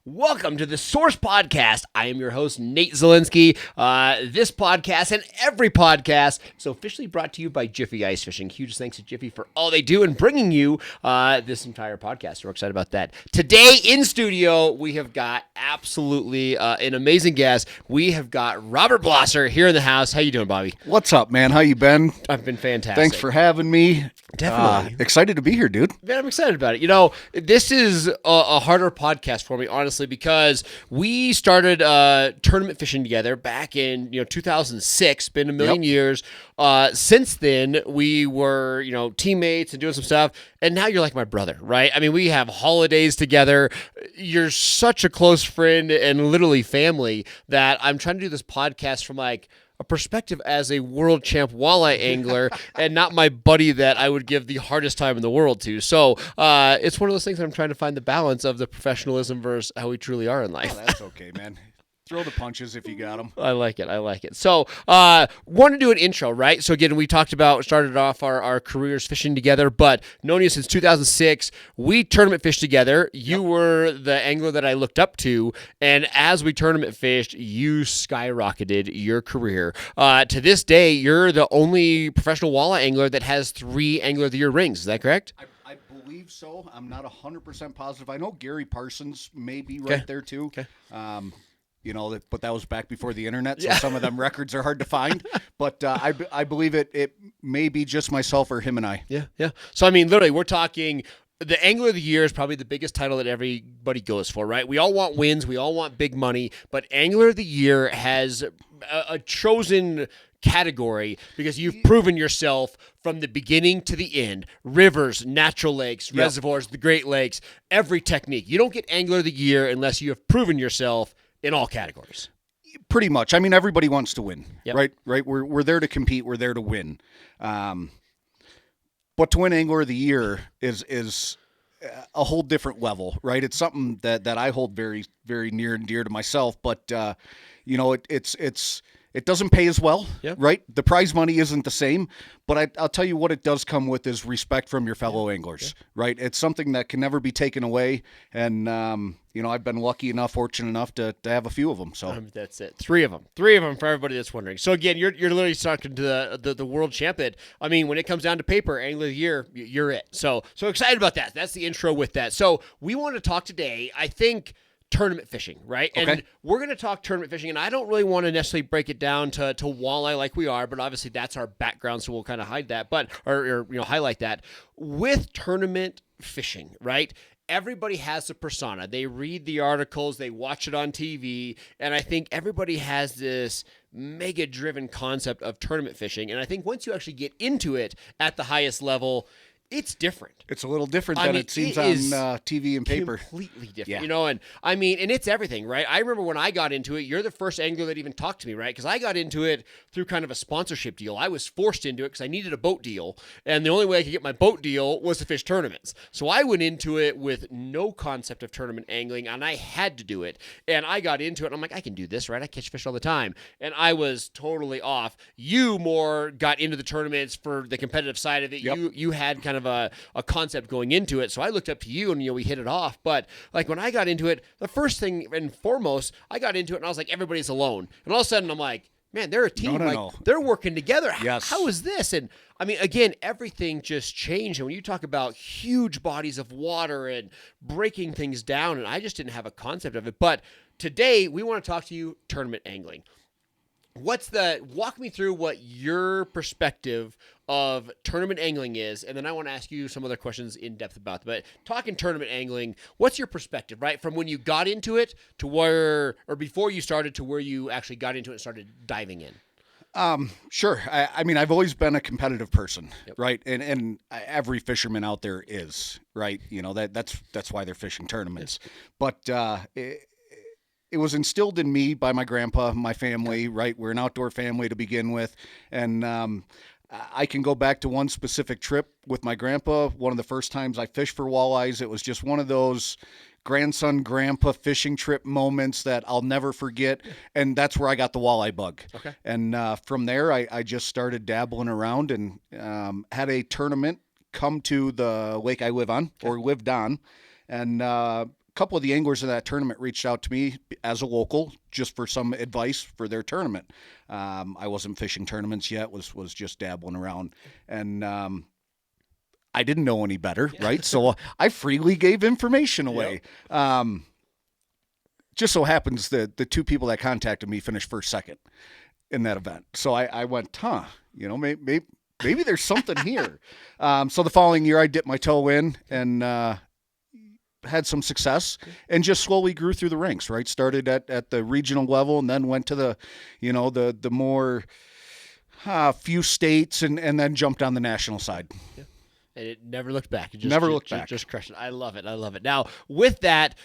Welcome to the Source Podcast. I am your host, Nate Zielinski. This podcast and every podcast is officially brought to you by Jiffy Ice Fishing. Huge thanks to Jiffy for all they do in bringing you this entire podcast. We're excited about that. Today in studio, we have got absolutely an amazing guest. We have got Robert Blosser here in the house. How you doing, Bobby? What's up, man? How you been? I've been fantastic. Thanks for having me. Definitely. Excited to be here, dude. Man, I'm excited about it. You know, this is a harder podcast for me, honestly, because we started tournament fishing together back in 2006. Been a million years. Since then, we were teammates and doing some stuff. And now you're like my brother, right? I mean, we have holidays together. You're such a close friend and literally family that I'm trying to do this podcast from like a perspective as a world champ walleye angler and not my buddy that I would give the hardest time in the world to. So it's one of those things that I'm trying to find the balance of the professionalism versus how we truly are in life. Oh, that's okay, man. Throw the punches if you got them. I like it. So, want to do an intro, right? So again, we started off our careers fishing together, but known you since 2006. We tournament fished together. You were the angler that I looked up to, and as we tournament fished, you skyrocketed your career. To this day, you're the only professional walleye angler that has 3 Angler of the Year rings. Is that correct? I believe so. I'm not 100% positive. I know Gary Parsons may be right there too. Okay. But that was back before the internet, so some of them records are hard to find. But I believe it may be just myself or him and I. Yeah. So, I mean, literally, we're talking the Angler of the Year is probably the biggest title that everybody goes for, right? We all want wins. We all want big money. But Angler of the Year has a chosen category because you've proven yourself from the beginning to the end. Rivers, natural lakes, reservoirs, the Great Lakes, every technique. You don't get Angler of the Year unless you have proven yourself in all categories. Pretty much. I mean, everybody wants to win, Yep. right? We're there to compete. We're there to win. But to win Angler of the Year is a whole different level, right? It's something that I hold very, very near and dear to myself. But it doesn't pay as well, right? The prize money isn't the same, but I'll tell you what it does come with is respect from your fellow anglers, right? It's something that can never be taken away, and I've been lucky enough, fortunate enough to have a few of them. So that's it. 3 of them for everybody that's wondering. So again, you're literally talking to the world champion. I mean, when it comes down to paper, Angler of the Year, you're it. So excited about that. That's the intro with that. So we want to talk today, I think, tournament fishing, right? Okay. And we're going to talk tournament fishing, and I don't really want to necessarily break it down to walleye like we are, but obviously that's our background, so we'll kind of hide that, or highlight that. With tournament fishing, right? Everybody has a persona. They read the articles, they watch it on TV, and I think everybody has this mega-driven concept of tournament fishing, and I think once you actually get into it at the highest level, it's different. it's a little different than it seems on TV and paper. Completely different, Yeah. and I mean, and it's everything, right? I remember when I got into it, you're the first angler that even talked to me, right? Because I got into it through kind of a sponsorship deal. I was forced into it because I needed a boat deal, and the only way I could get my boat deal was to fish tournaments. So I went into it with no concept of tournament angling, and I had to do it. And I got into it, and I'm like, I can do this, right? I catch fish all the time. And I was totally off. You more got into the tournaments for the competitive side of it. Yep. You had kind of a concept going into it. So I looked up to you and we hit it off. But like when I got into it, the first thing and foremost, I got into it and I was like, everybody's alone. And all of a sudden I'm like, man, they're a team. No. They're working together. Yes. How is this? And I mean, again, everything just changed. And when you talk about huge bodies of water and breaking things down, and I just didn't have a concept of it. But today we want to talk to you tournament angling. Walk me through what your perspective of tournament angling is, and then I want to ask you some other questions in depth about that. But talking tournament angling, what's your perspective, right? From when you got into it to where, or before you started to where you actually got into it and started diving in? Sure. I mean, I've always been a competitive person, right? And every fisherman out there is, right? That's why they're fishing tournaments. But it was instilled in me by my grandpa, my family, right? We're an outdoor family to begin with. And I can go back to one specific trip with my grandpa. One of the first times I fished for walleyes, it was just one of those grandson, grandpa fishing trip moments that I'll never forget. And that's where I got the walleye bug. Okay. And from there, I just started dabbling around and had a tournament come to the lake I live on, or lived on. And couple of the anglers in that tournament reached out to me as a local just for some advice for their tournament. I wasn't fishing tournaments yet, was just dabbling around. And I didn't know any better, right? So I freely gave information away. Yep. Just so happens that the two people that contacted me finished first, second in that event. So I went, maybe there's something here. So the following year I dipped my toe in and had some success and just slowly grew through the ranks, right? Started at the regional level and then went to the more few states and then jumped on the national side. Yeah. And it never looked back. It just, never looked back. Just crushed it. I love it. Now, with that,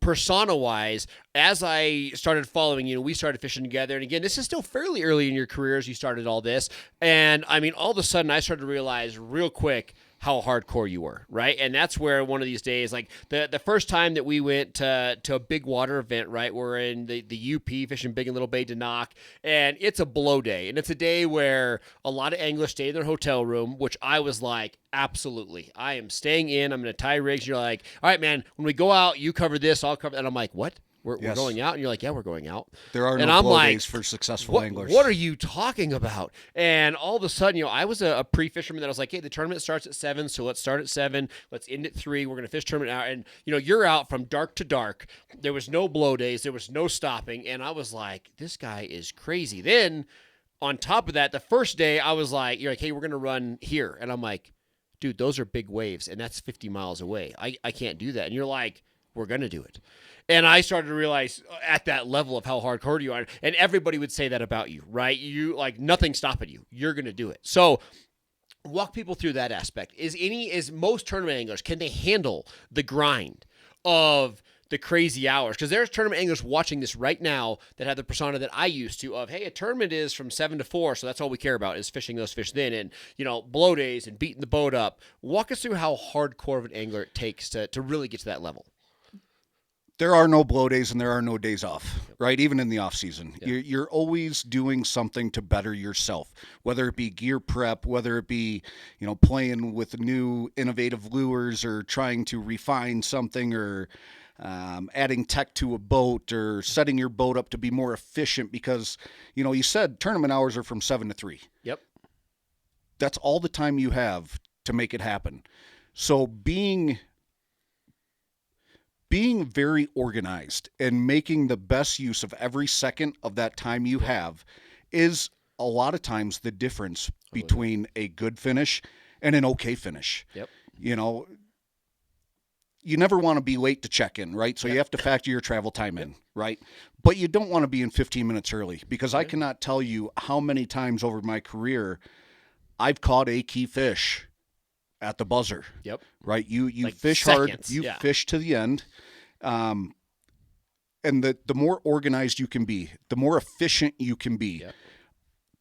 persona-wise, as I started following, we started fishing together. And again, this is still fairly early in your career as you started all this. And, all of a sudden, I started to realize real quick how hardcore you were, right? And that's where one of these days, like the first time that we went to a big water event, right? We're in the UP fishing Big and Little Bay to knock, and it's a blow day. And it's a day where a lot of anglers stay in their hotel room, which I was like, absolutely. I am staying in. I'm going to tie rigs. You're like, all right, man, when we go out, you cover this, I'll cover. And I'm like, what? We're going out? And you're like, yeah, we're going out. There are no blow days for successful anglers. What are you talking about? And all of a sudden, I was a pre-fisherman that I was like, hey, the tournament starts at 7, so let's start at 7. Let's end at 3. We're going to fish tournament out. And, you're out from dark to dark. There was no blow days. There was no stopping. And I was like, this guy is crazy. Then, on top of that, the first day, I was like, you're like, hey, we're going to run here. And I'm like, dude, those are big waves, and that's 50 miles away. I can't do that. And you're like, we're going to do it. And I started to realize at that level of how hardcore you are, and everybody would say that about you, right? You like nothing stopping you. You're going to do it. So walk people through that aspect. Is most tournament anglers, can they handle the grind of the crazy hours? Because there's tournament anglers watching this right now that have the persona that I used to of, hey, a tournament is from 7 to 4, so that's all we care about is fishing those fish then, and, blow days and beating the boat up. Walk us through how hardcore of an angler it takes to really get to that level. There are no blow days and there are no days off, right? Even in the off season, you're always doing something to better yourself, whether it be gear prep, whether it be, playing with new innovative lures or trying to refine something or adding tech to a boat or setting your boat up to be more efficient because, you said tournament hours are from 7 to 3. Yep. That's all the time you have to make it happen. So being very organized and making the best use of every second of that time you have is a lot of times the difference between a good finish and an okay finish. Yep. You never want to be late to check in, right? So you have to factor your travel time in, right? But you don't want to be in 15 minutes early because I cannot tell you how many times over my career I've caught a key fish at the buzzer. Yep. Right? You like fish seconds. hard, you fish to the end. And the more organized you can be, the more efficient you can be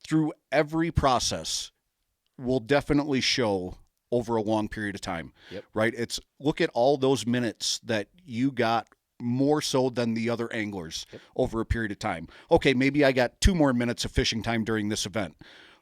through every process will definitely show over a long period of time, right? It's look at all those minutes that you got more so than the other anglers over a period of time. Okay, maybe I got 2 more minutes of fishing time during this event.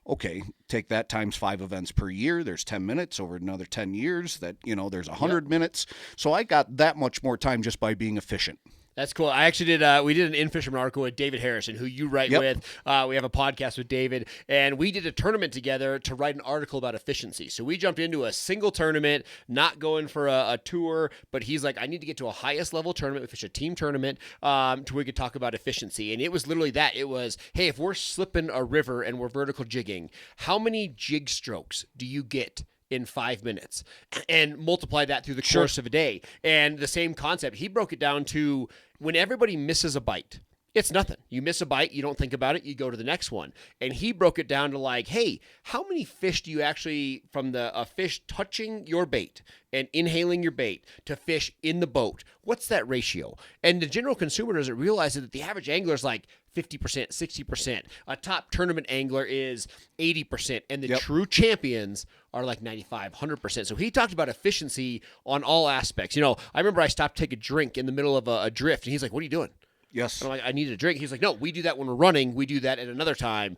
Okay, take that times 5 events per year. There's 10 minutes over another 10 years that, there's 100 minutes. So I got that much more time just by being efficient. That's cool. I actually did. We did an in-fisherman article with David Harrison, who you write with. We have a podcast with David, and we did a tournament together to write an article about efficiency. So we jumped into a single tournament, not going for a tour, but he's like, I need to get to a highest level tournament. We fish a team tournament to where we could talk about efficiency. And it was literally that. It was, hey, if we're slipping a river and we're vertical jigging, how many jig strokes do you get in 5 minutes, and multiply that through the course of a day? And the same concept, he broke it down to when everybody misses a bite, it's nothing. You miss a bite, you don't think about it, you go to the next one. And he broke it down to like, hey, how many fish do you actually, from a fish touching your bait and inhaling your bait to fish in the boat, what's that ratio? And the general consumer doesn't realize that the average angler is like 50%, 60%. A top tournament angler is 80%. And the true champions are like 95, 100%. So he talked about efficiency on all aspects. I remember I stopped to take a drink in the middle of a drift, and he's like, what are you doing? Yes. And I'm like, I needed a drink. He's like, no, we do that when we're running. We do that at another time.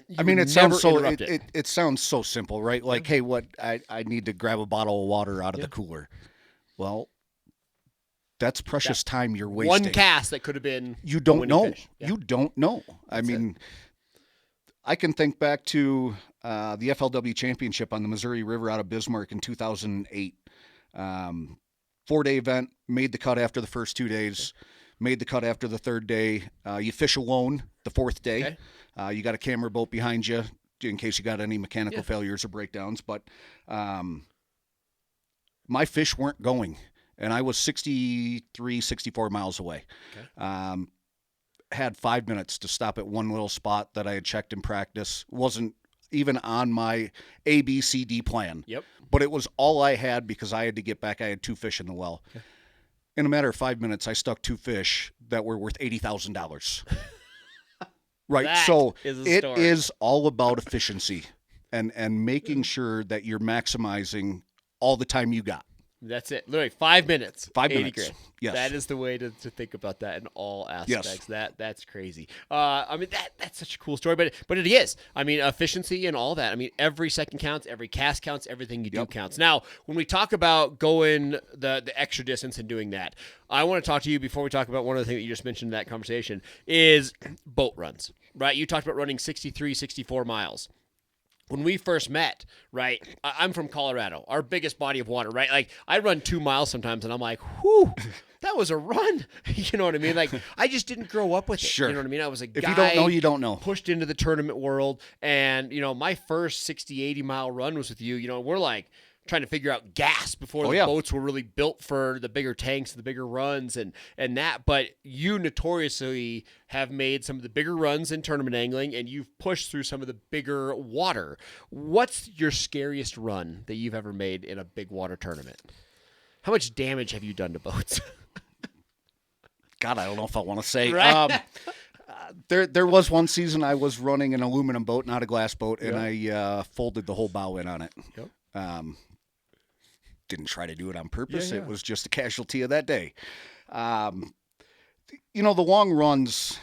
It sounds so it sounds so simple, right? Like, hey, I need to grab a bottle of water out of the cooler. Well, That's precious time you're wasting. One cast that could have been you don't know. Yeah. You don't know. I mean, I can think back to the FLW championship on the Missouri River out of Bismarck in 2008. 4-day event, made the cut after the first 2 days, made the cut after the third day. You fish alone the fourth day. Okay. You got a camera boat behind you in case you got any mechanical failures or breakdowns. But my fish weren't going, and I was 63, 64 miles away. Okay. Had 5 minutes to stop at one little spot that I had checked in practice. Wasn't even on my ABCD plan. Yep. But it was all I had because I had to get back. I had 2 fish in the well. Okay. In a matter of 5 minutes, I stuck 2 fish that were worth $80,000. Right. That so it is all about efficiency and making sure that you're maximizing all the time you got. That's it. Literally 5 minutes. 5 minutes. $80,000. Yes. That is the way to think about that in all aspects. Yes. That's crazy. I mean, that's such a cool story, but it is. I mean, efficiency and all that. I mean, every second counts, every cast counts, everything you do counts. Now, when we talk about going the extra distance and doing that, I want to talk to you before we talk about one of the things that you just mentioned in that conversation is boat runs, right? You talked about running 63, 64 miles. When we first met, right, I'm from Colorado, our biggest body of water, right? Like, I run 2 miles sometimes, and I'm like, whew, that was a run. You know what I mean? Like, I just didn't grow up with it. Sure. You know what I mean? I was a guy. If you don't know, you don't know. Pushed into the tournament world, and, you know, my first 60, 80-mile run was with you. You know, we're like trying to figure out gas before the boats were really built for the bigger tanks, the bigger runs, and that. But you notoriously have made some of the bigger runs in tournament angling, and you've pushed through some of the bigger water. What's your scariest run that you've ever made in a big water tournament? How much damage have you done to boats? God, I don't know if I want to say. Right? There was one season I was running an aluminum boat, not a glass boat, and I folded the whole bow in on it. Yep. Didn't try to do it on purpose. It was just a casualty of that day. You know, the long runs,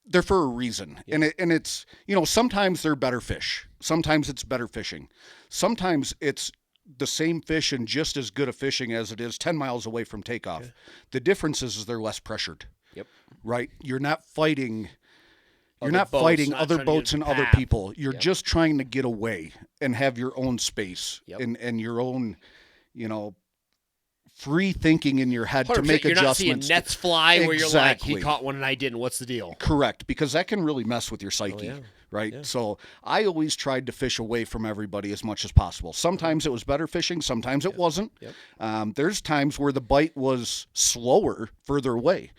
they're for a reason. Yep. And it's, you know, sometimes they're better fish. Sometimes it's better fishing. Sometimes it's the same fish and just as good a fishing as it is 10 miles away from takeoff. Okay. The difference is they're less pressured. Yep. Right? You're not fighting... You're not fighting other boats and other people. You're just trying to get away and have your own space and your own, you know, free thinking in your head to make adjustments. You're not seeing nets fly where you're like, he caught one and I didn't. What's the deal? Correct, because that can really mess with your psyche, right? Yeah. So I always tried to fish away from everybody as much as possible. Sometimes it was better fishing. Sometimes it wasn't. Yep. There's times where the bite was slower further away.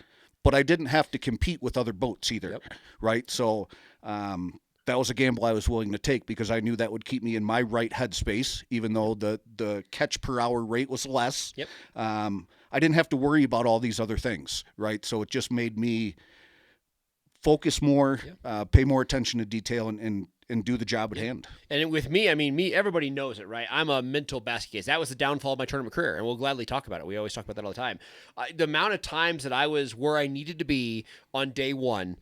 But I didn't have to compete with other boats either, right? So that was a gamble I was willing to take because I knew that would keep me in my right headspace, even though the catch per hour rate was less. Yep. I didn't have to worry about all these other things, right? So it just made me focus more, pay more attention to detail, and do the job at hand. And with me, I mean, everybody knows it, right? I'm a mental basket case. That was the downfall of my tournament career, and we'll gladly talk about it. We always talk about that all the time. The amount of times that I was where I needed to be on day one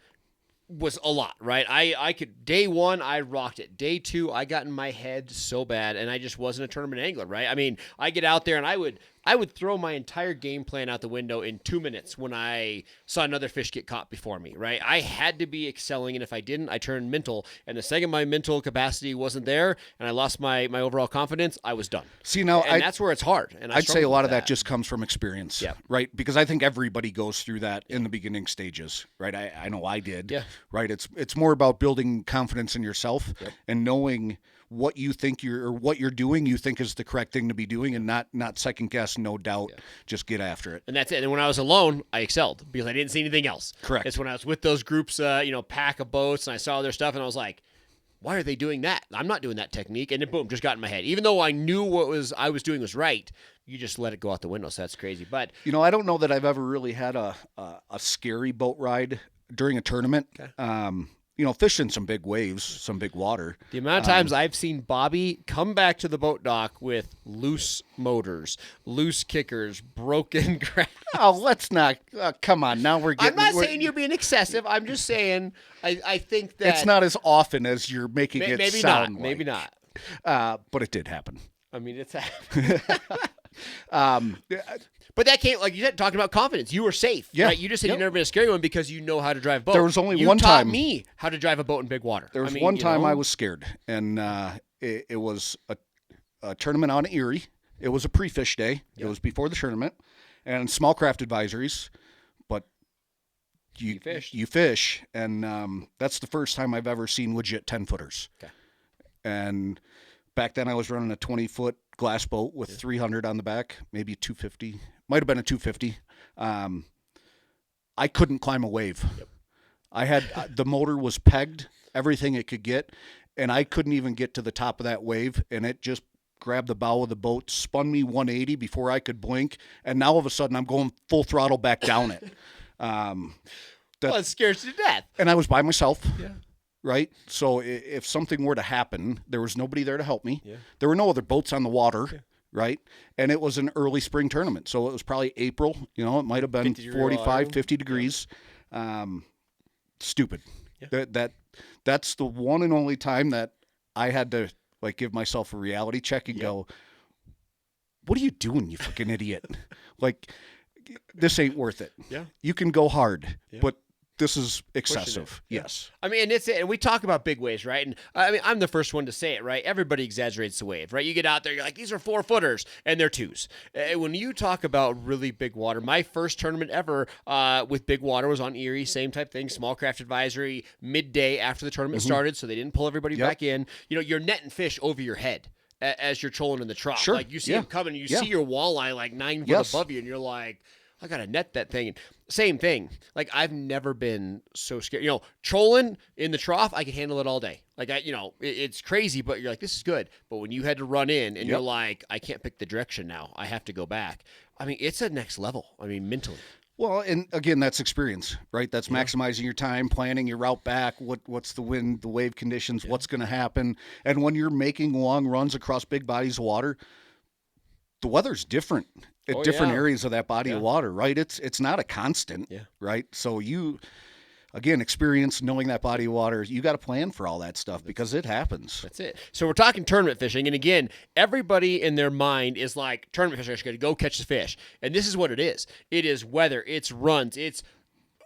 was a lot, right? I could, day one, I rocked it. Day two, I got in my head so bad, and I just wasn't a tournament angler, right? I mean, I get out there, and I would throw my entire game plan out the window in 2 minutes when I saw another fish get caught before me, right? I had to be excelling, and if I didn't, I turned mental. And the second my mental capacity wasn't there and I lost my overall confidence, I was done. See, now, and that's where it's hard. And I'd say a lot of that just comes from experience, right? Because I think everybody goes through that in the beginning stages, right? I know I did, right? It's more about building confidence in yourself and knowing what you think what you're doing, you think is the correct thing to be doing, and not second guess, no doubt, just get after it. And that's it. And when I was alone, I excelled because I didn't see anything else. Correct. It's when I was with those groups, pack of boats, and I saw their stuff, and I was like, why are they doing that? I'm not doing that technique. And then boom, just got in my head. Even though I knew I was doing was right, you just let it go out the window. So that's crazy. But I don't know that I've ever really had a scary boat ride during a tournament. Okay. Fished in some big waves, some big water. The amount of times I've seen Bobby come back to the boat dock with loose motors, loose kickers, broken grass. Oh, let's not. Come on. Now we're getting. I'm not saying you're being excessive. I'm just saying I think that. It's not as often as you're making it sound like. Maybe not. But it did happen. I mean, it's happened. But that came, like you said, talking about confidence. You were safe, right? You just said you've never been a scary one because you know how to drive a boat. There was only you one taught time me how to drive a boat in big water. There was one time I was scared, and it was a tournament on Erie. It was a pre-fish day. It was before the tournament, and small craft advisories, but you fish, and that's the first time I've ever seen legit 10-footers. Okay. And back then I was running a 20-foot glass boat with 300 on the back, maybe 250. Might have been a 250. I couldn't climb a wave. Yep. I had the motor was pegged, everything it could get, and I couldn't even get to the top of that wave, and it just grabbed the bow of the boat, spun me 180 before I could blink, and now all of a sudden I'm going full throttle back down it. Well, it scares you to death. And I was by myself. Yeah. Right? So if something were to happen, there was nobody there to help me. Yeah. There were no other boats on the water, right? And it was an early spring tournament. So it was probably April. It might have been 45, 50 degrees. Stupid. Yeah. That's the one and only time that I had to give myself a reality check and go, what are you doing, you fucking idiot? This ain't worth it. Yeah. You can go hard, but this is excessive. Yes. I mean, and we talk about big waves, right? And I mean, I'm the first one to say it, right? Everybody exaggerates the wave, right? You get out there, you're like, these are 4-footers, and they're 2s. When you talk about really big water, my first tournament ever with big water was on Erie, same type thing, small craft advisory, midday after the tournament started, so they didn't pull everybody back in. You're netting fish over your head as you're trolling in the trough. Sure. You see them coming, and you see your walleye 9 foot above you, and you're like, I got to net that thing. Same thing. I've never been so scared. Trolling in the trough, I can handle it all day. It's crazy, but you're like, this is good. But when you had to run in and you're like, I can't pick the direction now. I have to go back. I mean, it's a next level. I mean, mentally. Well, and again, that's experience, right? That's maximizing your time, planning your route back. What's the wind, the wave conditions, what's going to happen. And when you're making long runs across big bodies of water, the weather's different at different areas of that body of water, right? It's not a constant, right? So you, again, experience knowing that body of water, you got to plan for all that stuff because it happens. That's it. So we're talking tournament fishing. And again, everybody in their mind is like, tournament fishing, I just got to go catch the fish. And this is what it is. It is weather, it's runs, it's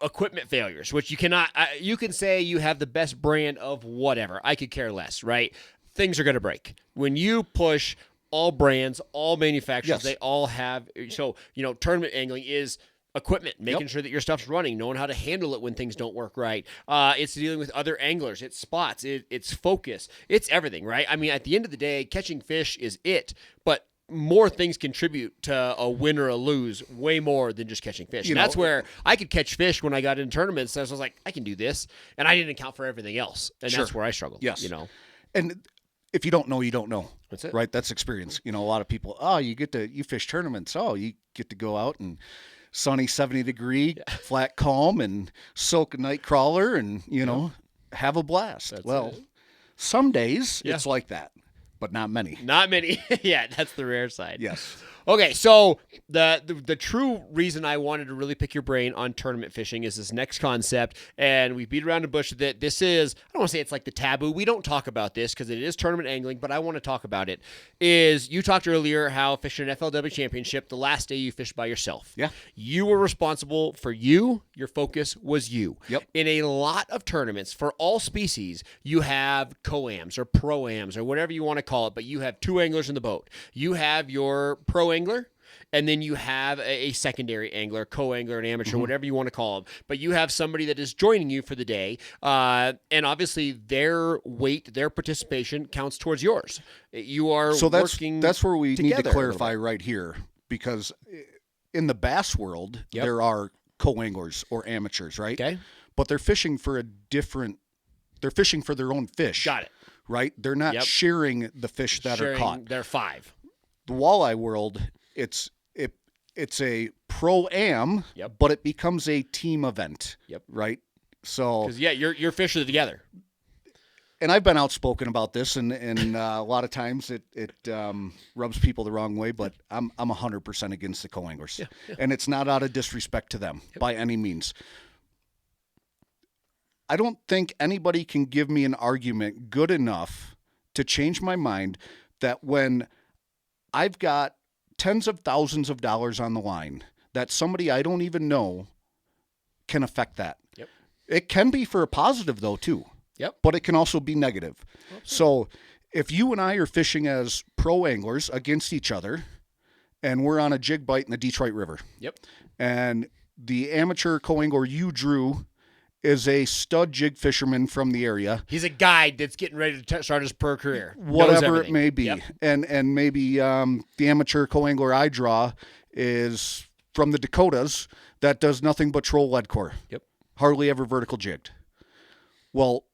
equipment failures, which you cannot, you can say you have the best brand of whatever. I could care less, right? Things are going to break. When you push all brands, all manufacturers, they all have. So, tournament angling is equipment, making sure that your stuff's running, knowing how to handle it when things don't work right. It's dealing with other anglers. It's spots. It's focus. It's everything, right? I mean, at the end of the day, catching fish is it, but more things contribute to a win or a lose way more than just catching fish. And that's where I could catch fish when I got in tournaments. So I was like, I can do this. And I didn't account for everything else. And that's where I struggled. Yes. And if you don't know, you don't know. That's it. Right? That's experience. A lot of people, you fish tournaments. You get to go out and sunny 70-degree, flat calm, and soak a night crawler and, have a blast. Some days it's like that, but not many. Not many. Yeah, that's the rare side. Yes. Okay, so the true reason I wanted to really pick your brain on tournament fishing is this next concept, and we beat around the bush with it. This is, I don't want to say it's like the taboo. We don't talk about this because it is tournament angling, but I want to talk about it. Is you talked earlier how fishing an FLW championship, the last day you fished by yourself. Yeah. You were responsible for you. Your focus was you. Yep. In a lot of tournaments, for all species, you have co-ams or pro-ams or whatever you want to call it, but you have 2 anglers in the boat. You have your pro angler, and then you have a secondary angler, co-angler, an amateur, whatever you want to call them. But you have somebody that is joining you for the day, and obviously their weight, their participation counts towards yours. You are working that's where we need to together clarify right here, because in the bass world, there are co-anglers or amateurs, right? Okay. But they're fishing for they're fishing for their own fish. Got it. Right? They're not sharing the fish that are caught. They're 5. The walleye world, it's a pro-am, but it becomes a team event. Yep. Right? So because your fish are together. And I've been outspoken about this, and a lot of times it rubs people the wrong way. But I'm 100% against the co-anglers, and it's not out of disrespect to them by any means. I don't think anybody can give me an argument good enough to change my mind that when I've got tens of thousands of dollars on the line that somebody I don't even know can affect that. Yep. It can be for a positive, though, too. Yep. But it can also be negative. Okay. So if you and I are fishing as pro anglers against each other, and we're on a jig bite in the Detroit River. Yep. And the amateur co-angler you drew is a stud jig fisherman from the area. He's a guide that's getting ready to start his pro career. Whatever it may be. Yep. And maybe the amateur co-angler I draw is from the Dakotas that does nothing but troll lead core. Yep. Hardly ever vertical jigged. Well,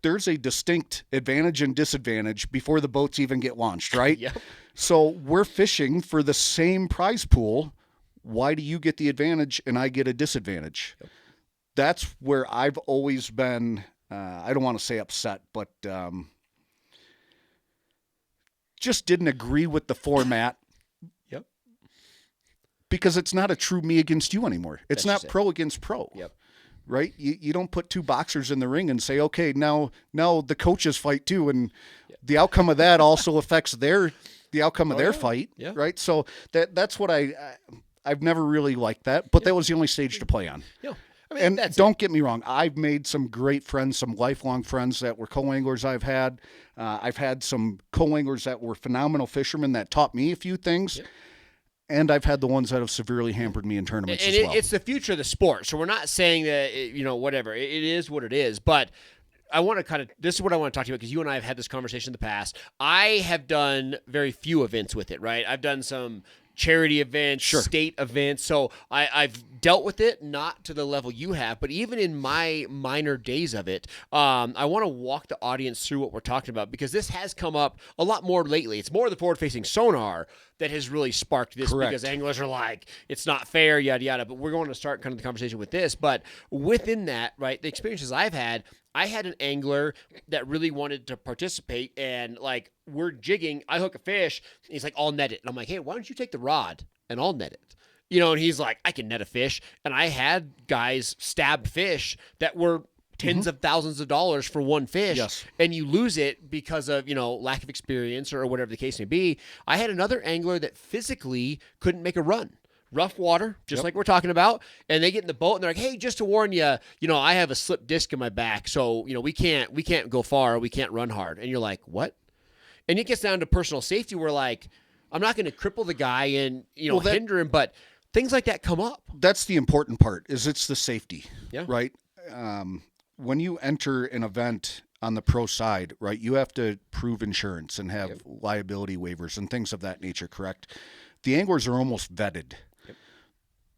there's a distinct advantage and disadvantage before the boats even get launched, right? Yep. So we're fishing for the same prize pool. Why do you get the advantage and I get a disadvantage? Yep. That's where I've always been, I don't want to say upset, but just didn't agree with the format. Yep. Because it's not a true me against you anymore. It's not pro against pro. Yep. Right? You don't put two boxers in the ring and say, okay, now the coaches fight too, and the outcome of that also affects the outcome of their fight. Yeah. Right? So that's what I've never really liked that, but that was the only stage to play on. Yeah. I mean, and don't get me wrong, I've made some great friends, some lifelong friends that were co-anglers I've had. I've had some co-anglers that were phenomenal fishermen that taught me a few things. Yep. And I've had the ones that have severely hampered me in tournaments as well. It's the future of the sport. So we're not saying that, whatever. It is what it is. But I want to this is what I want to talk to you about, because you and I have had this conversation in the past. I have done very few events with it, right? I've done some charity events, state events. So I've dealt with it, not to the level you have, but even in my minor days of it, I want to walk the audience through what we're talking about, because this has come up a lot more lately. It's more the forward-facing sonar that has really sparked this. Correct. Because anglers are like, it's not fair, yada, yada. But we're going to start kind of the conversation with this. But within that, right, the experiences I've had, I had an angler that really wanted to participate, and like, we're jigging, I hook a fish, and he's like, I'll net it. And I'm like, hey, why don't you take the rod and I'll net it? And he's like, I can net a fish. And I had guys stab fish that were tens of thousands of dollars for one fish. Yes. And you lose it because of, lack of experience or whatever the case may be. I had another angler that physically couldn't make a run. Rough water, just like we're talking about, and they get in the boat and they're like, "Hey, just to warn you, I have a slip disc in my back, so we can't go far, we can't run hard." And you're like, "What?" And it gets down to personal safety. We're like, I'm not going to cripple the guy and hinder him, but things like that come up. That's the important part. It's the safety, right? When you enter an event on the pro side, right, you have to prove insurance and have liability waivers and things of that nature. Correct? The anglers are almost vetted.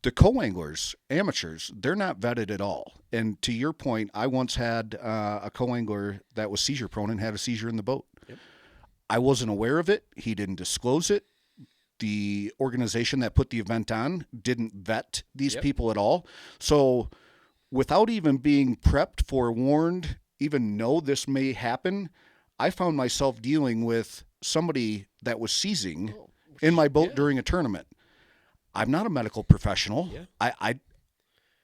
The co-anglers, amateurs, they're not vetted at all. And to your point, I once had a co-angler that was seizure prone and had a seizure in the boat. Yep. I wasn't aware of it. He didn't disclose it. The organization that put the event on didn't vet these people at all. So without even being prepped, forewarned, even know this may happen, I found myself dealing with somebody that was seizing in my boat during a tournament. I'm not a medical professional. Yeah.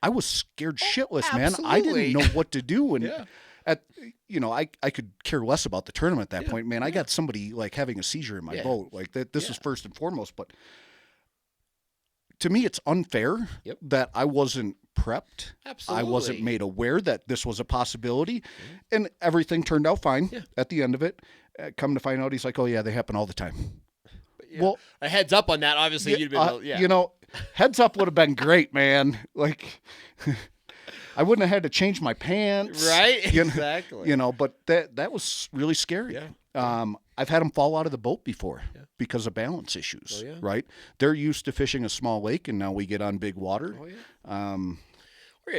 I was scared shitless, man. I didn't know what to do. And I could care less about the tournament at that point, man. I got somebody like having a seizure in my boat. Like that, this is first and foremost. But to me, it's unfair that I wasn't prepped. Absolutely. I wasn't made aware that this was a possibility, and everything turned out fine at the end of it. Come to find out, he's like, "Oh yeah, they happen all the time." Well, a heads up on that, obviously, you'd have been, heads up would have been great, man. Like, I wouldn't have had to change my pants. Right? Exactly. But that was really scary. Yeah. I've had them fall out of the boat before because of balance issues, right? They're used to fishing a small lake, and now we get on big water.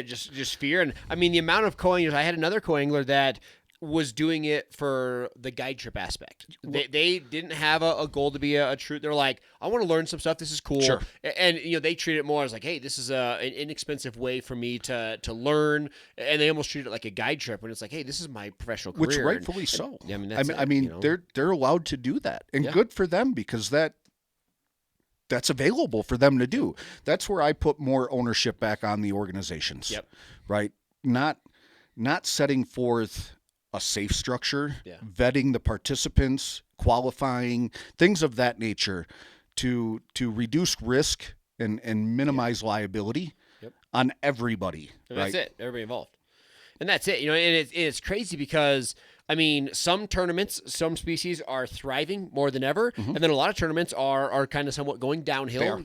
Just fear. And, I mean, the amount of co-anglers, I had another co-angler that was doing it for the guide trip aspect. They didn't have a goal to be a true. They're like, I want to learn some stuff. This is cool. Sure. And they treat it more as like, hey, this is an inexpensive way for me to learn. And they almost treat it like a guide trip when it's like, hey, this is my professional career. Which rightfully so. I mean, they're allowed to do that, and good for them, because that's available for them to do. That's where I put more ownership back on the organizations. Yep. Right. Not setting forth a safe structure, vetting the participants, qualifying, things of that nature. to reduce risk and minimize liability on everybody. And right? That's it. Everybody involved. And that's it. And it's crazy because, I mean, some tournaments, some species are thriving more than ever, and then a lot of tournaments are kind of somewhat going downhill.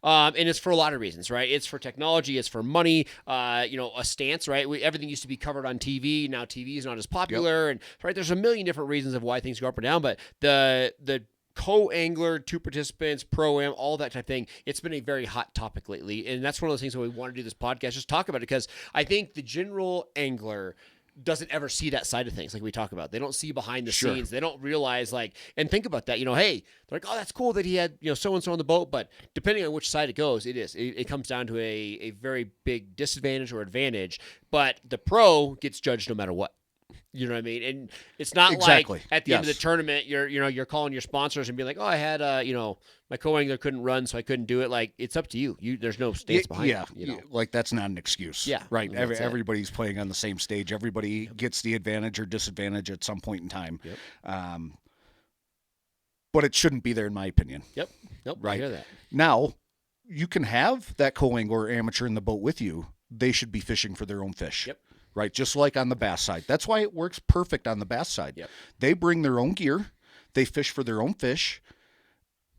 And it's for a lot of reasons, right? It's for technology, it's for money, a stance, right? Everything used to be covered on TV. Now TV is not as popular, and right, there's a million different reasons of why things go up or down. But the co-angler, 2 participants, pro-am, all that type of thing, it's been a very hot topic lately. And that's one of those things that we want to do this podcast, just talk about it, because I think the general angler doesn't ever see that side of things like we talk about. They don't see behind the scenes. They don't realize, and think about that, hey, they're like, oh, that's cool that he had, so-and-so on the boat. But depending on which side it goes, it comes down to a very big disadvantage or advantage. But the pro gets judged no matter what. You know what I mean? And it's not like at the end of the tournament, you're calling your sponsors and being like, oh, I had, my co-angler couldn't run, so I couldn't do it. Like, it's up to you. There's no stance behind it. Yeah. Like, that's not an excuse. Yeah. Right. Everybody's playing on the same stage. Everybody gets the advantage or disadvantage at some point in time. Yep. But it shouldn't be there, in my opinion. Yep. Nope. Right. I hear that. Now, you can have that co-angler or amateur in the boat with you. They should be fishing for their own fish. Yep. Right, just like on the bass side. That's why it works perfect on the bass side. Yep. They bring their own gear. They fish for their own fish.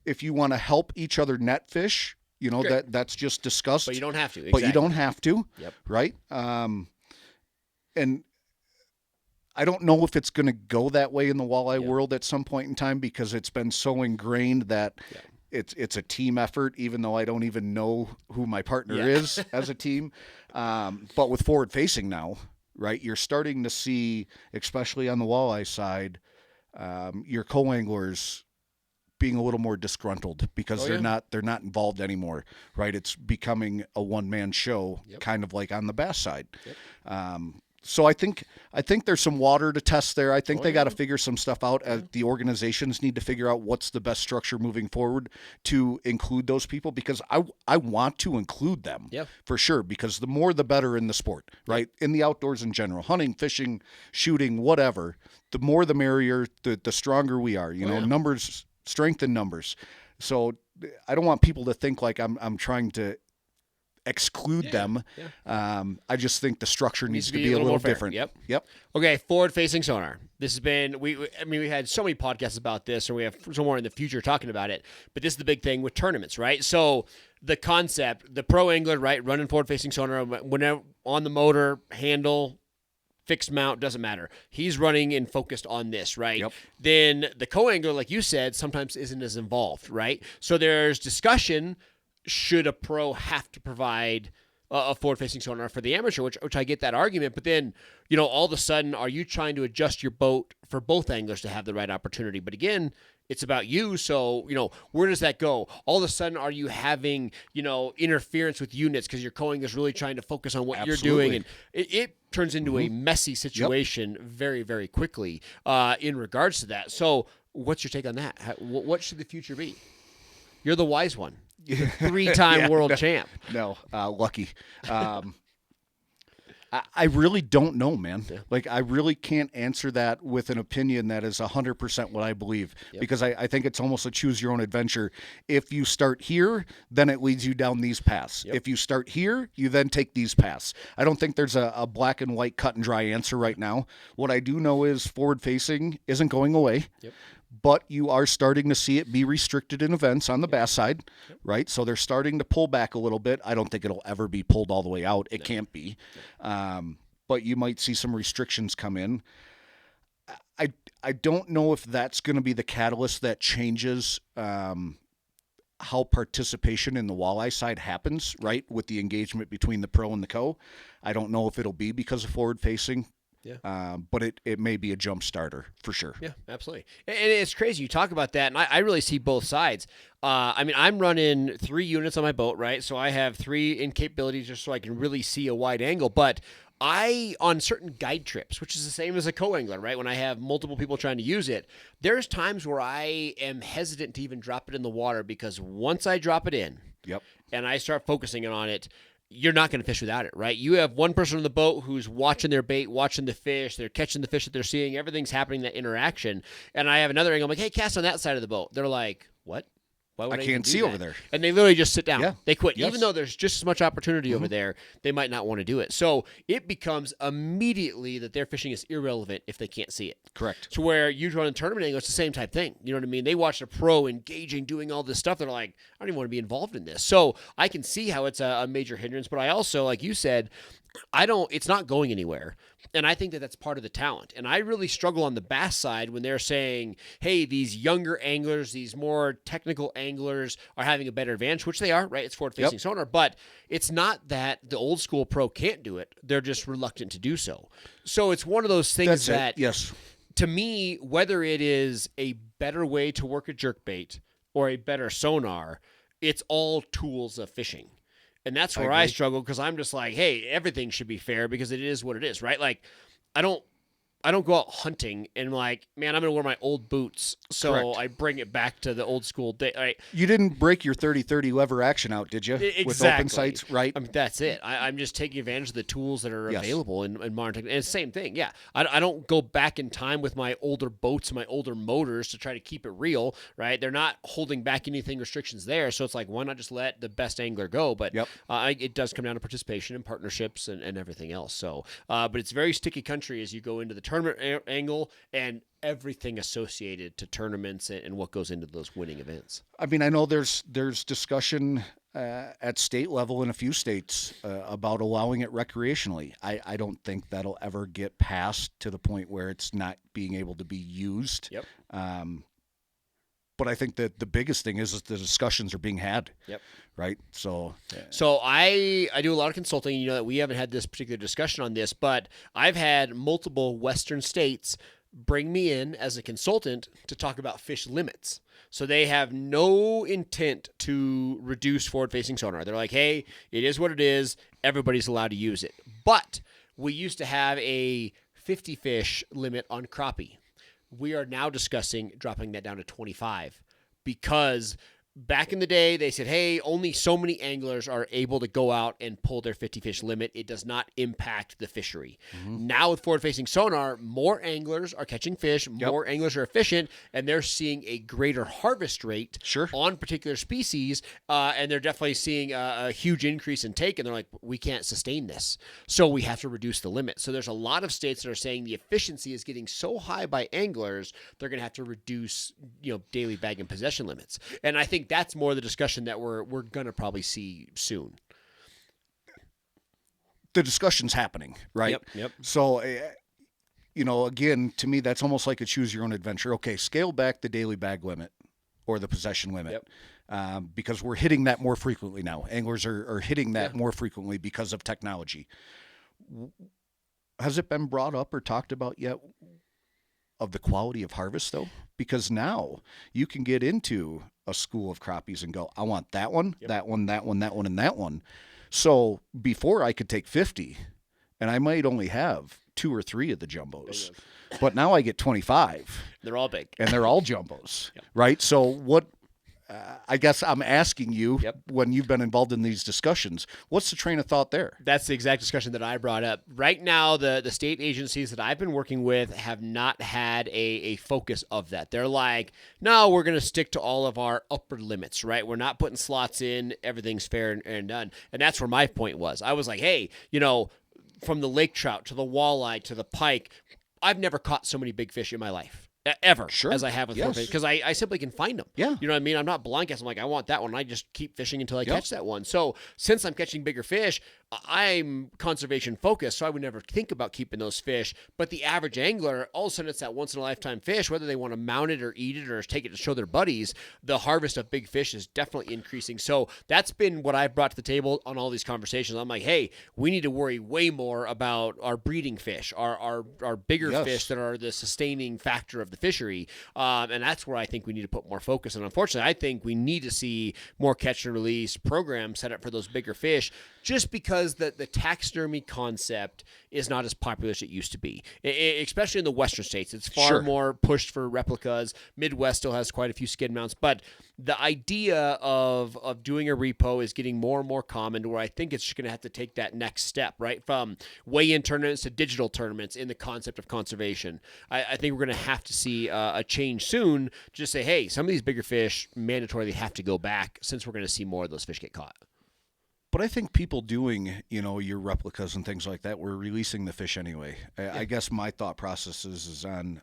If you want to help each other net fish, that's just discussed. But you don't have to. Exactly. But you don't have to. Yep. Right? And I don't know if it's going to go that way in the walleye world at some point in time, because it's been so ingrained that it's a team effort, even though I don't even know who my partner is as a team. But with forward facing now, right, you're starting to see, especially on the walleye side, your co-anglers being a little more disgruntled because they're not involved anymore, right? It's becoming a one-man show, kind of like on the bass side. So I think there's some water to test there. I think they got to figure some stuff out. The organizations need to figure out what's the best structure moving forward to include those people, because I want to include them for sure, because the more the better in the sport, right? In the outdoors in general, hunting, fishing, shooting, whatever, the more the merrier, the stronger we are, numbers, strength in numbers. So I don't want people to think like I'm trying to exclude them. I just think the structure needs to be a little different. Yep. Okay, forward-facing sonar. This has been we had so many podcasts about this, or we have some more in the future talking about it. But this is the big thing with tournaments, right? So the concept, the pro angler, right, running forward-facing sonar, whenever on the motor, handle, fixed mount, doesn't matter. He's running and focused on this, right? Yep. Then the co-angler, like you said, sometimes isn't as involved, right? So there's discussion. Should a pro have to provide a forward-facing sonar for the amateur, which I get that argument, but then, all of a sudden, are you trying to adjust your boat for both anglers to have the right opportunity? But again, it's about you, so, where does that go? All of a sudden, are you having, interference with units because your co-angler is really trying to focus on what you're doing, and it turns into a messy situation very, very quickly in regards to that. So what's your take on that? What should the future be? You're the wise one. You're the 3-time world champ. No, lucky. I really don't know, man. Yeah. Like, I really can't answer that with an opinion that is 100% what I believe, because I think it's almost a choose your own adventure. If you start here, then it leads you down these paths. If you start here, you then take these paths. I don't think there's a black and white cut and dry answer right now. What I do know is forward facing isn't going away. But you are starting to see it be restricted in events on the bass side, right? So they're starting to pull back a little bit. I don't think it'll ever be pulled all the way out. It can't be. But you might see some restrictions come in. I don't know if that's going to be the catalyst that changes how participation in the walleye side happens, right, with the engagement between the pro and the co. I don't know if it'll be because of forward-facing. But it may be a jump starter for sure. Yeah, absolutely. And it's crazy. You talk about that, and I really see both sides. I'm running 3 units on my boat, right? So I have 3 in capabilities just so I can really see a wide angle. But on certain guide trips, which is the same as a co-angler, right? When I have multiple people trying to use it, there's times where I am hesitant to even drop it in the water, because once I drop it in and I start focusing on it, you're not going to fish without it, right? You have one person on the boat who's watching their bait, watching the fish, they're catching the fish that they're seeing, everything's happening, that interaction. And I have another angle, I'm like, hey, cast on that side of the boat. They're like, what? Why would I even can't do see that? over there. And they literally just sit down. Yeah. They quit. Yes. Even though there's just as much opportunity over there, they might not want to do it. So it becomes immediately that their fishing is irrelevant if they can't see it. Correct. To where you run a tournament angle, it's the same type thing. You know what I mean? They watch a pro engaging, doing all this stuff. They're like, I don't even want to be involved in this. So I can see how it's a major hindrance. But I also, like you said, it's not going anywhere. And I think that that's part of the talent. And I really struggle on the bass side when they're saying, hey, these younger anglers, these more technical anglers are having a better advantage, which they are, right? It's forward-facing sonar. But it's not that the old school pro can't do it. They're just reluctant to do so. So it's one of those things Yes. To me, whether it is a better way to work a jerkbait or a better sonar, it's all tools of fishing. And that's where I struggle because I'm just like, hey, everything should be fair because it is what it is, right? Like, I don't go out hunting and like, man, I'm going to wear my old boots. So Correct. I bring it back to the old school day. Right? You didn't break your 30-30 lever action out, did you? Exactly. With open sights, right? I mean, that's it. I'm just taking advantage of the tools that are Yes. available in modern technology. And it's the same thing. Yeah. I don't go back in time with my older boats, my older motors to try to keep it real, right? They're not holding back anything restrictions there. So it's like, why not just let the best angler go? But it does come down to participation and partnerships and everything else. So, but it's very sticky country as you go into the tournament angle and everything associated to tournaments and what goes into those winning events. I mean, I know there's discussion at state level in a few states about allowing it recreationally. I don't think that'll ever get passed to the point where it's not being able to be used. Yep. But I think that the biggest thing is the discussions are being had. Yep. Right. So I do a lot of consulting. You know that we haven't had this particular discussion on this, but I've had multiple Western states bring me in as a consultant to talk about fish limits. So they have no intent to reduce forward-facing sonar. They're like, hey, it is what it is. Everybody's allowed to use it. But we used to have a 50 fish limit on crappie. We are now discussing dropping that down to 25 because back in the day, they said, hey, only so many anglers are able to go out and pull their 50 fish limit. It does not impact the fishery. Mm-hmm. Now with forward-facing sonar, more anglers are catching fish, more anglers are efficient, and they're seeing a greater harvest rate on particular species, and they're definitely seeing a huge increase in take, and they're like, we can't sustain this, so we have to reduce the limit. So there's a lot of states that are saying the efficiency is getting so high by anglers, they're going to have to reduce daily bag and possession limits. And I think that's more the discussion that we're going to probably see soon. The discussion's happening, right? Yep. So, again, to me, that's almost like a choose your own adventure. Okay, scale back the daily bag limit or the possession limit because we're hitting that more frequently now. Anglers are hitting that more frequently because of technology. Has it been brought up or talked about yet of the quality of harvest, though? Because now you can get into a school of crappies and go, I want that one, that one, that one, that one, and that one. So before I could take 50, and I might only have 2 or 3 of the jumbos, but now I get 25. They're all big. And they're all jumbos, right? So what, I guess I'm asking you, when you've been involved in these discussions, what's the train of thought there? That's the exact discussion that I brought up. Right now, the state agencies that I've been working with have not had a focus of that. They're like, no, we're going to stick to all of our upper limits, right? We're not putting slots in. Everything's fair and done. And that's where my point was. I was like, hey, from the lake trout to the walleye to the pike, I've never caught so many big fish in my life. Ever, as I have with forward-facing, because I simply can find them. Yeah. You know what I mean? I'm not blind casting. I'm like, I want that one. I just keep fishing until I catch that one. So since I'm catching bigger fish, I'm conservation focused, so I would never think about keeping those fish. But the average angler, all of a sudden it's that once-in-a-lifetime fish, whether they want to mount it or eat it or take it to show their buddies, the harvest of big fish is definitely increasing. So that's been what I've brought to the table on all these conversations. I'm like, hey, we need to worry way more about our breeding fish, our bigger fish that are the sustaining factor of the fishery. And that's where I think we need to put more focus. And unfortunately, I think we need to see more catch and release programs set up for those bigger fish, just because because the taxidermy concept is not as popular as it used to be, especially in the Western states. It's far more pushed for replicas. Midwest still has quite a few skid mounts, but the idea of doing a repo is getting more and more common, to where I think it's just going to have to take that next step, right? From weigh-in tournaments to digital tournaments in the concept of conservation. I think we're going to have to see a change soon. Just say, hey, some of these bigger fish mandatorily have to go back, since we're going to see more of those fish get caught. But I think people doing, your replicas and things like that, we're releasing the fish anyway. I guess my thought process is on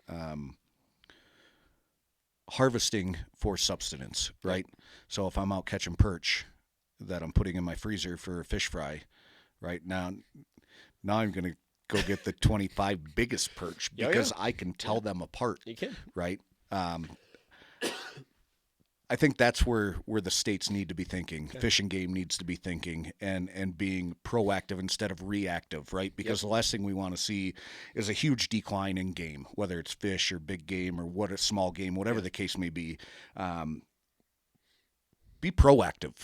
harvesting for subsistence, right? So if I'm out catching perch that I'm putting in my freezer for a fish fry, right now I'm going to go get the 25 biggest perch because I can tell them apart. You can. Right? I think that's where the states need to be thinking. Okay. Fish and Game needs to be thinking and being proactive instead of reactive, right? Because the last thing we want to see is a huge decline in game, whether it's fish or big game or what a small game, whatever the case may be. Be proactive,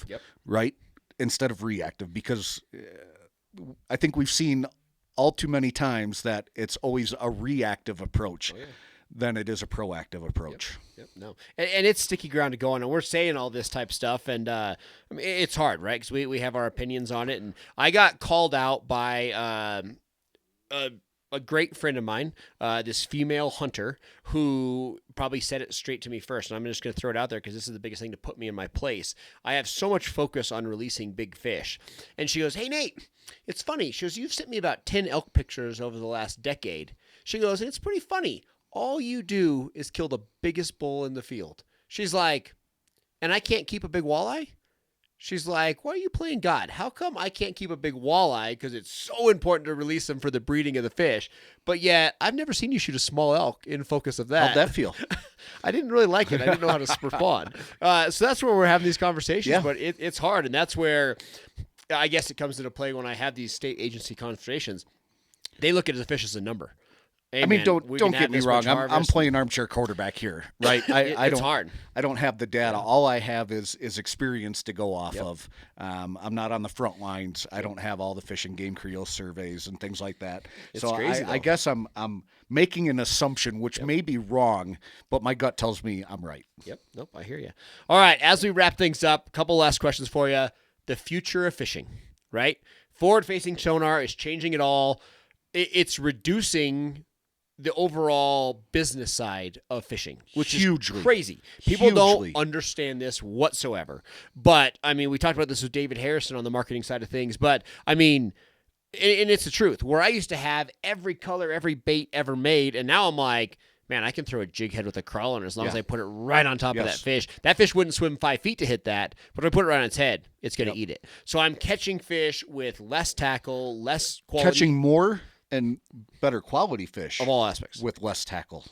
right? Instead of reactive, because I think we've seen all too many times that it's always a reactive approach. Than it is a proactive approach. No, and it's sticky ground to go on, and we're saying all this type of stuff, and I mean, it's hard, right? Because we have our opinions on it, and I got called out by a great friend of mine, this female hunter, who probably said it straight to me first, and I'm just going to throw it out there because this is the biggest thing to put me in my place. I have so much focus on releasing big fish, and she goes, "Hey Nate, it's funny." She goes, "You've sent me about 10 elk pictures over the last decade." She goes, "And it's pretty funny. All you do is kill the biggest bull in the field." She's like, "And I can't keep a big walleye?" She's like, "Why are you playing God? How come I can't keep a big walleye? Because it's so important to release them for the breeding of the fish. But yet, I've never seen you shoot a small elk in focus of that." How'd that feel? I didn't really like it. I didn't know how to respond. So that's where we're having these conversations. But it's hard. And that's where I guess it comes into play when I have these state agency conversations. They look at the fish as a number. Hey, I mean, don't get me wrong. I'm playing armchair quarterback here, right? It's hard. I don't have the data. All I have is experience to go off of. I'm not on the front lines. I don't have all the Fish and Game Creel surveys and things like that. It's so crazy, I guess I'm making an assumption, which may be wrong, but my gut tells me I'm right. Nope, I hear you. All right, as we wrap things up, a couple last questions for you. The future of fishing, right? Forward-facing sonar is changing it all. It's reducing the overall business side of fishing, which is crazy. People don't understand this whatsoever. But, I mean, we talked about this with David Harrison on the marketing side of things. But, I mean, and it's the truth. Where I used to have every color, every bait ever made, and now I'm like, man, I can throw a jig head with a crawler as long as I put it right on top of that fish. That fish wouldn't swim 5 feet to hit that, but if I put it right on its head, it's going to eat it. So I'm catching fish with less tackle, less quality. Catching more and better quality fish of all aspects with less tackle.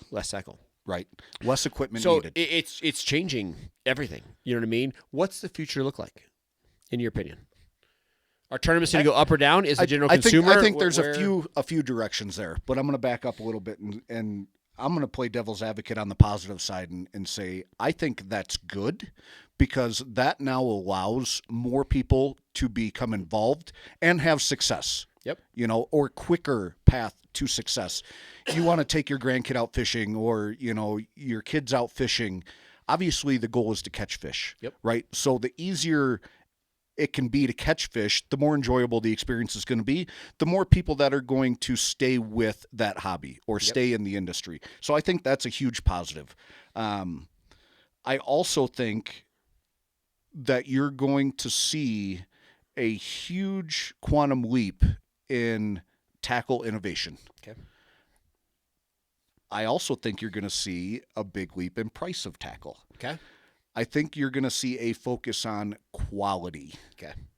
Right. Less equipment needed. So it's changing everything. You know what I mean? What's the future look like, in your opinion? Are tournaments going to go up or down? Is the general consumer? I think there's a few directions there, but I'm going to back up a little bit and I'm going to play devil's advocate on the positive side and say I think that's good, because that now allows more people to become involved and have success. Or quicker path to success. You want to take your grandkid out fishing, or, your kids out fishing. Obviously, the goal is to catch fish, right? So the easier it can be to catch fish, the more enjoyable the experience is going to be, the more people that are going to stay with that hobby or stay in the industry. So I think that's a huge positive. I also think that you're going to see a huge quantum leap in tackle innovation. I also think you're going to see a big leap in price of tackle. I think you're going to see a focus on quality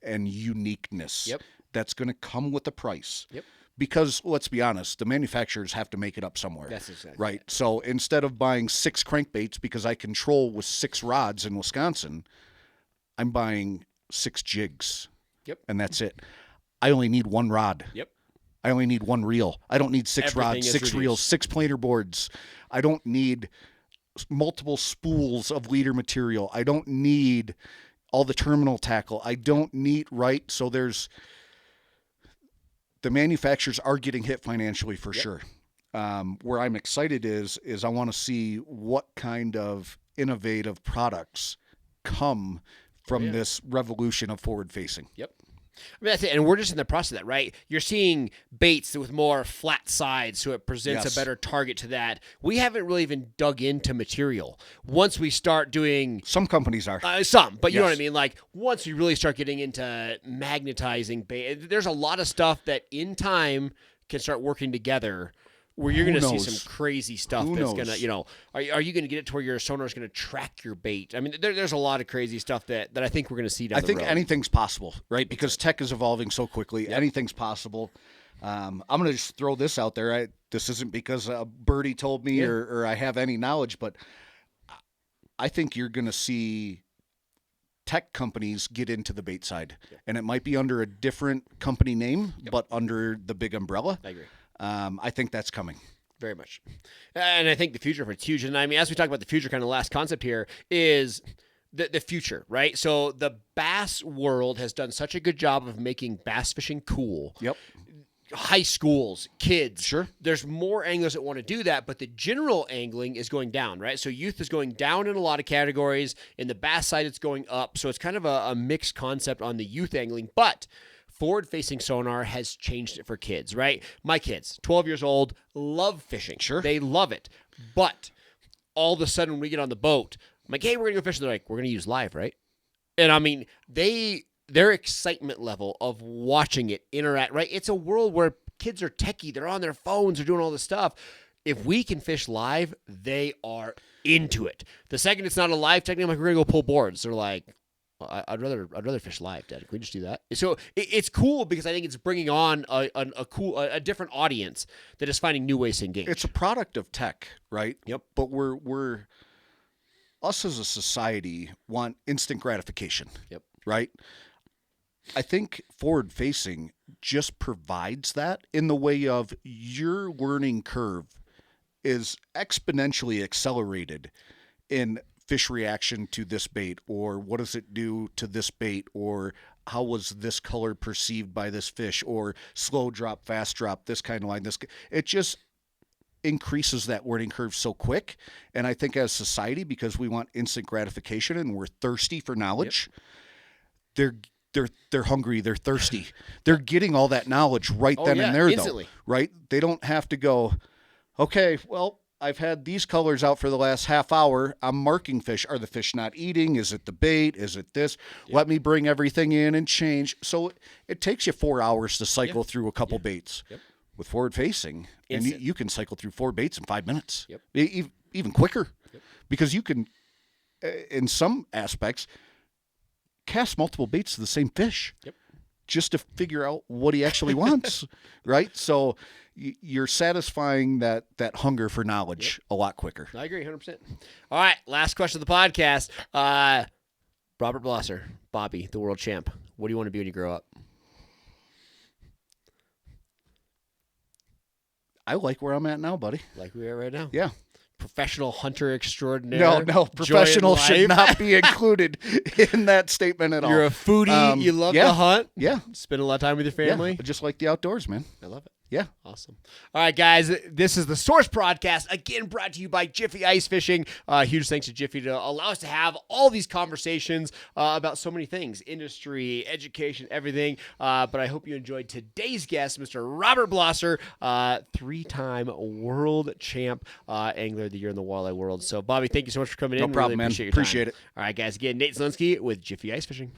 and uniqueness that's going to come with the price. Because let's be honest, the manufacturers have to make it up somewhere. That's exactly right. So instead of buying 6 crankbaits because I control with 6 rods in Wisconsin, I'm buying 6 jigs. And that's it. I only need 1 rod. I only need 1 reel. I don't need 6 rods, 6 reels, 6 planer boards. I don't need multiple spools of leader material. I don't need all the terminal tackle. I don't need, right? So there's the manufacturers are getting hit financially for sure. Where I'm excited is I want to see what kind of innovative products come from this revolution of forward facing. Yep. I mean, that's it. And we're just in the process of that, right? You're seeing baits with more flat sides, so it presents a better target to that. We haven't really even dug into material. Once we start doing... Some companies are. But you know what I mean? Like, once we really start getting into magnetizing bait, there's a lot of stuff that in time can start working together where you're going to see some crazy stuff that's going to, are you going to get it to where your sonar is going to track your bait? I mean, there's a lot of crazy stuff that I think we're going to see down the road. I think anything's possible, right? Because tech is evolving so quickly. Anything's possible. I'm going to just throw this out there. This isn't because a birdie told me or I have any knowledge, but I think you're going to see tech companies get into the bait side. And it might be under a different company name, but under the big umbrella. I agree. I think that's coming. Very much. And I think the future for it's huge. And I mean, as we talk about the future, kind of last concept here is the future, right? So the bass world has done such a good job of making bass fishing cool. Yep. High schools, kids. Sure. There's more anglers that want to do that, but the general angling is going down, right? So youth is going down in a lot of categories. In the bass side, it's going up. So it's kind of a mixed concept on the youth angling. But forward-facing sonar has changed it for kids, right? My kids, 12 years old, love fishing. Sure. They love it. But all of a sudden when we get on the boat, I'm like, hey, we're going to go fishing. They're like, we're going to use live, right? And I mean, their excitement level of watching it interact, right? It's a world where kids are techie. They're on their phones. They're doing all this stuff. If we can fish live, they are into it. The second it's not a live technique, I'm like, we're going to go pull boards. They're like, I'd rather fish live, Dad. Can we just do that? So it's cool because I think it's bringing on a different audience that is finding new ways to engage. It's a product of tech, right? Yep. But we're us as a society want instant gratification. Yep. Right? I think forward facing just provides that in the way of your learning curve is exponentially accelerated in fish reaction to this bait, or what does it do to this bait, or how was this color perceived by this fish, or slow drop, fast drop, this kind of line. It just increases that learning curve so quick. And I think as society, because we want instant gratification and we're thirsty for knowledge, they're hungry, they're thirsty. They're getting all that knowledge right then and there, instantly. Though, right? They don't have to go, okay, well, I've had these colors out for the last half hour. I'm marking fish. Are the fish not eating? Is it the bait? Is it this? Yep. Let me bring everything in and change. So it takes you 4 hours to cycle through a couple baits. Yep. With forward facing, and you can cycle through 4 baits in 5 minutes. Yep. Even quicker. Yep. Because you can, in some aspects, cast multiple baits to the same fish. Yep. Just to figure out what he actually wants, right? So you're satisfying that hunger for knowledge a lot quicker. I agree 100%. All right, last question of the podcast. Robert Blosser, Bobby, the world champ. What do you want to be when you grow up? I like where I'm at now, buddy. Like we are right now? Yeah. Professional hunter extraordinaire. No, professional should not be included in that statement at all. You're a foodie. You love to hunt. Yeah. Spend a lot of time with your family. Yeah, just like the outdoors, man. I love it. Yeah. Awesome. All right, guys. This is the Source Podcast, again brought to you by Jiffy Ice Fishing. Huge thanks to Jiffy to allow us to have all these conversations about so many things, industry, education, everything. But I hope you enjoyed today's guest, Mr. Robert Blosser, 3-time world champ angler of the year in the walleye world. So, Bobby, thank you so much for coming in. No problem, really man. Appreciate your time. Appreciate it. All right, guys. Again, Nate Zielinski with Jiffy Ice Fishing.